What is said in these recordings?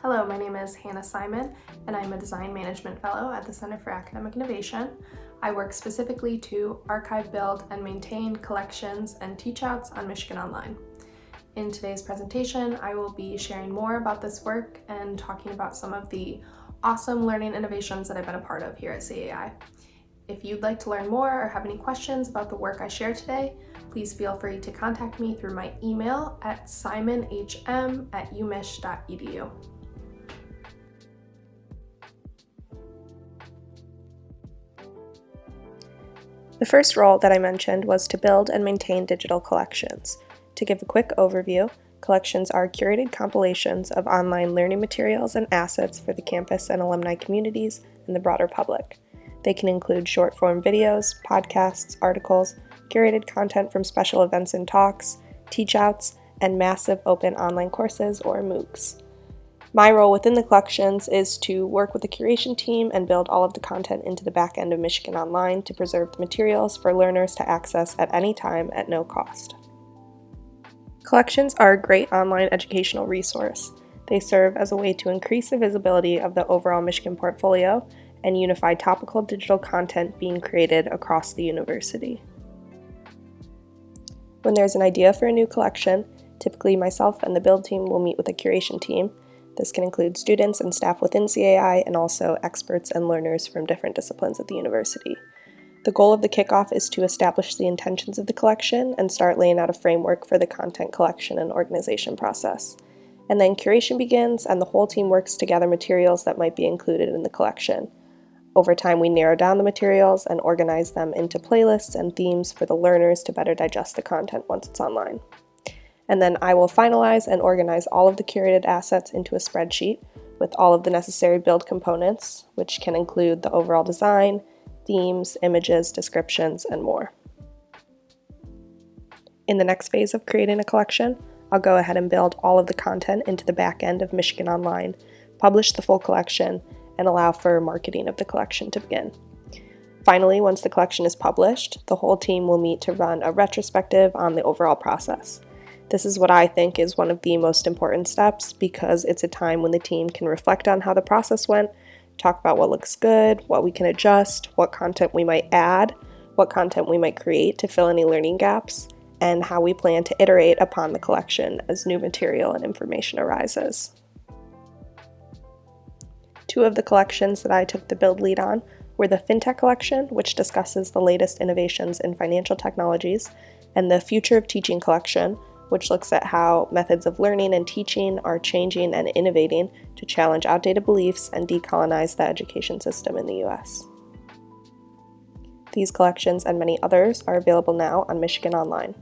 Hello, my name is Hannah Simon, and I'm a Design Management Fellow at the Center for Academic Innovation. I work specifically to archive, build, and maintain collections and teach-outs on Michigan Online. In today's presentation, I will be sharing more about this work and talking about some of the awesome learning innovations that I've been a part of here at CAI. If you'd like to learn more or have any questions about the work I share today, please feel free to contact me through my email at simonhm@umich.edu. The first role that I mentioned was to build and maintain digital collections. To give a quick overview, collections are curated compilations of online learning materials and assets for the campus and alumni communities and the broader public. They can include short-form videos, podcasts, articles, curated content from special events and talks, teach-outs, and massive open online courses or MOOCs. My role within the collections is to work with the curation team and build all of the content into the backend of Michigan Online to preserve the materials for learners to access at any time at no cost. Collections are a great online educational resource. They serve as a way to increase the visibility of the overall Michigan portfolio and unify topical digital content being created across the university. When there's an idea for a new collection, typically myself and the build team will meet with the curation team. This can include students and staff within CAI and also experts and learners from different disciplines at the university. The goal of the kickoff is to establish the intentions of the collection and start laying out a framework for the content collection and organization process. And then curation begins and the whole team works to gather materials that might be included in the collection. Over time, we narrow down the materials and organize them into playlists and themes for the learners to better digest the content once it's online. And then I will finalize and organize all of the curated assets into a spreadsheet with all of the necessary build components, which can include the overall design, themes, images, descriptions, and more. In the next phase of creating a collection, I'll go ahead and build all of the content into the back end of Michigan Online, publish the full collection, and allow for marketing of the collection to begin. Finally, once the collection is published, the whole team will meet to run a retrospective on the overall process. This is what I think is one of the most important steps because it's a time when the team can reflect on how the process went, talk about what looks good, what we can adjust, what content we might add, what content we might create to fill any learning gaps, and how we plan to iterate upon the collection as new material and information arises. Two of the collections that I took the build lead on were the FinTech collection, which discusses the latest innovations in financial technologies, and the Future of Teaching collection, which looks at how methods of learning and teaching are changing and innovating to challenge outdated beliefs and decolonize the education system in the U.S. These collections and many others are available now on Michigan Online.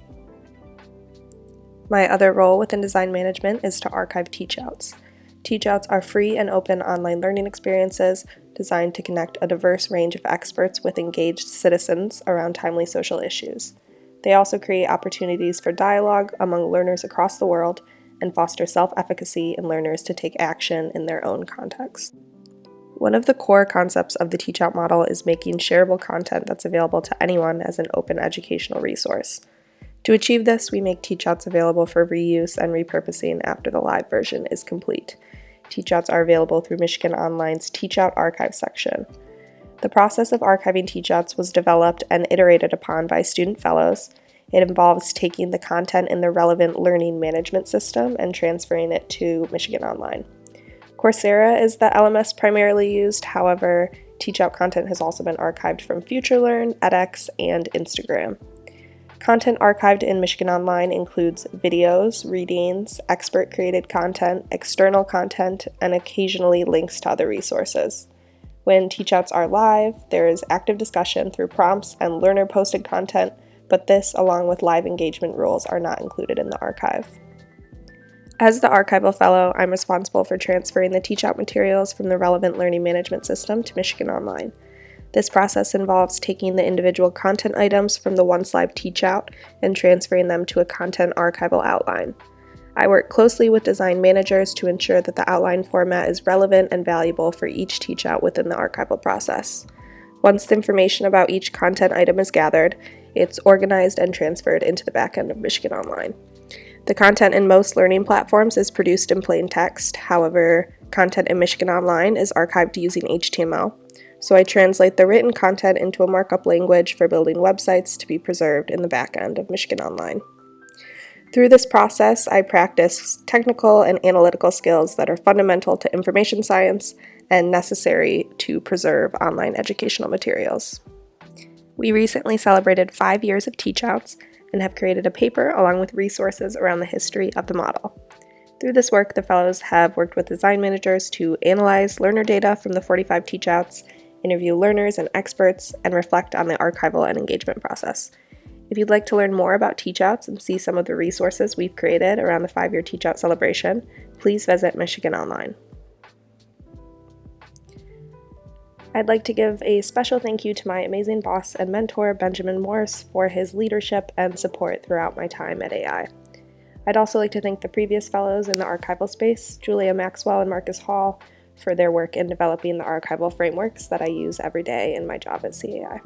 My other role within design management is to archive teach-outs. Teach-outs are free and open online learning experiences designed to connect a diverse range of experts with engaged citizens around timely social issues. They also create opportunities for dialogue among learners across the world and foster self-efficacy in learners to take action in their own context. One of the core concepts of the teach-out model is making shareable content that's available to anyone as an open educational resource. To achieve this, we make teach-outs available for reuse and repurposing after the live version is complete. Teach-outs are available through Michigan Online's Teach-Out Archive section. The process of archiving teach-outs was developed and iterated upon by student fellows. It involves taking the content in the relevant learning management system and transferring it to Michigan Online. Coursera is the LMS primarily used, however, teach-out content has also been archived from FutureLearn, edX, and Instagram. Content archived in Michigan Online includes videos, readings, expert-created content, external content, and occasionally links to other resources. When teach-outs are live, there is active discussion through prompts and learner-posted content, but this, along with live engagement rules, are not included in the archive. As the archival fellow, I'm responsible for transferring the teach-out materials from the relevant learning management system to Michigan Online. This process involves taking the individual content items from the once live teach-out and transferring them to a content archival outline. I work closely with design managers to ensure that the outline format is relevant and valuable for each teach-out within the archival process. Once the information about each content item is gathered, it's organized and transferred into the backend of Michigan Online. The content in most learning platforms is produced in plain text. However, content in Michigan Online is archived using HTML, so I translate the written content into a markup language for building websites to be preserved in the backend of Michigan Online. Through this process, I practice technical and analytical skills that are fundamental to information science and necessary to preserve online educational materials. We recently celebrated 5 years of teach-outs and have created a paper along with resources around the history of the model. Through this work, the fellows have worked with design managers to analyze learner data from the 45 teach-outs, interview learners and experts, and reflect on the archival and engagement process. If you'd like to learn more about teach-outs and see some of the resources we've created around the 5-year teach-out celebration, please visit Michigan Online. I'd like to give a special thank you to my amazing boss and mentor, Benjamin Morse, for his leadership and support throughout my time at AI. I'd also like to thank the previous fellows in the archival space, Julia Maxwell and Marcus Hall, for their work in developing the archival frameworks that I use every day in my job at CAI.